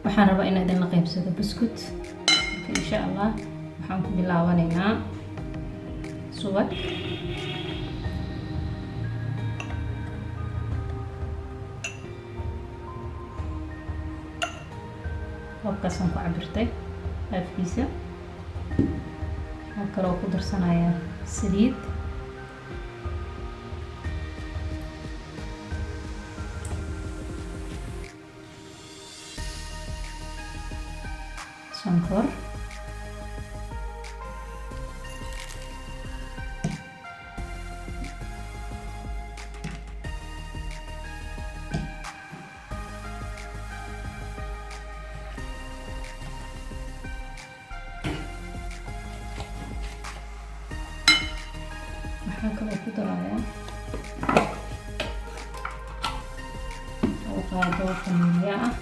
waxaan rabaa inaan idin la qaybsado buskut. Insha Allah waxaan ku bilaabanaynaa subag, koobkaasaan ku cabirtay afkiisa. waxaan kaloo ku darsanayaa saliid, sonkor, waxaan kaloo ku darayaa qaado vanilya ah,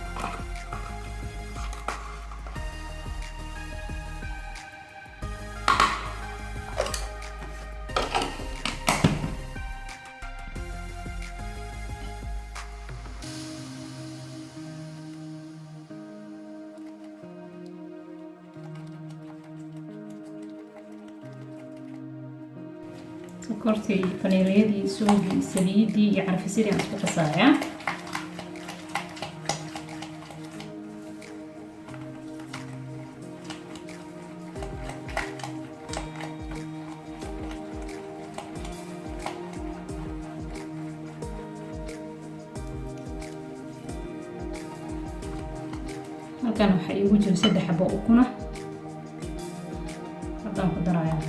sokortii, vanilyadii, subagii, saliidii iyo carfisadii aan isku qasayaa. halkan waxaa iigu jira 3 xabo ukun ah, haddaan ku darayaa.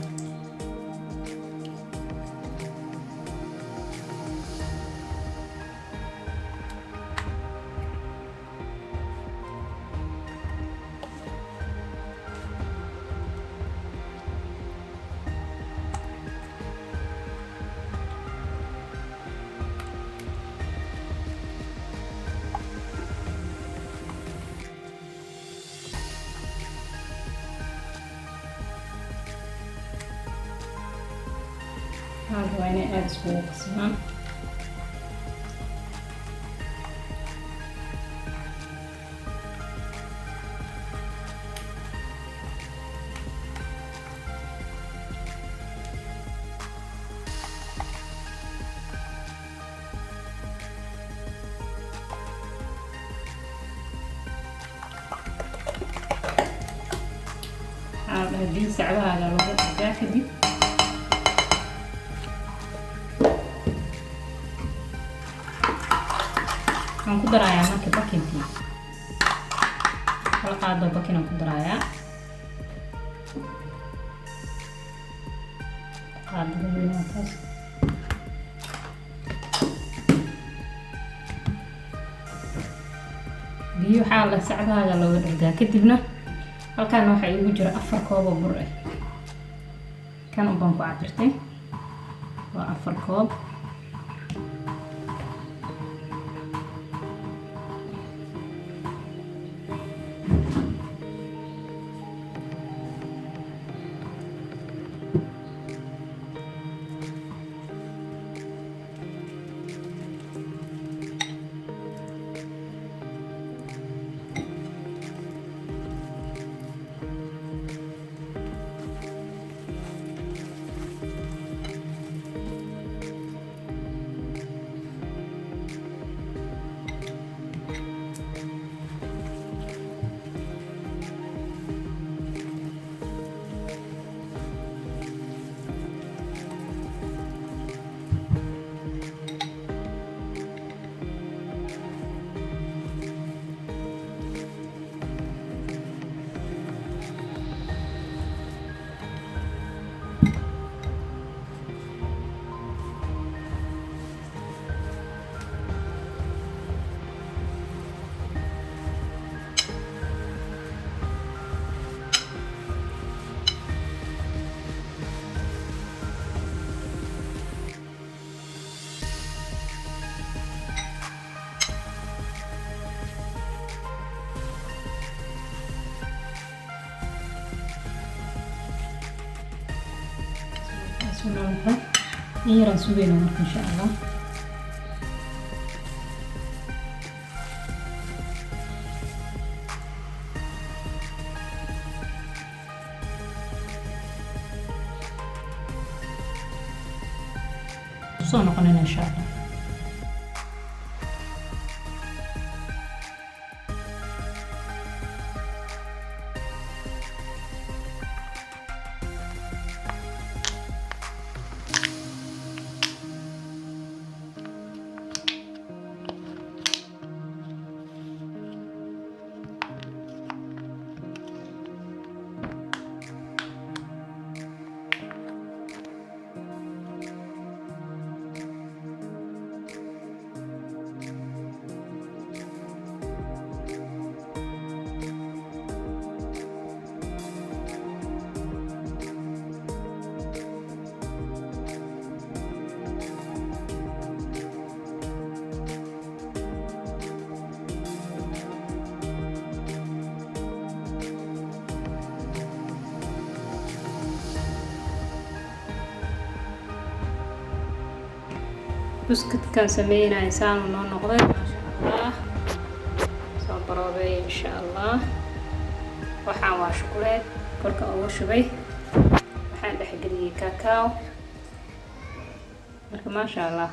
waxaan rabaa inay aad iskugu qasmaan. haddii sacbahaaga lagu dhigaa kadib waxaan ku darayaa marka bakintii. hal qaado bakin aan ku darayaa, qaadada weyn waa taas. biyo waxaa la sacbahaaga looga dhigaa. kadibna halkaan waxaa iigu jira 4 koob oo bur ah, kan baan ku cabirtay, waa 4 koob. سنوها يرى سوينا إن شاء الله. kusoo noqonayna insha Allah. buskudkan sameynaa insaan noo noqday maasha Allah. soo baroobay insha Allah. waxaan waa shukuleed korka ugu shubay, waxaan dhex geliyay kakao marka maasha Allah.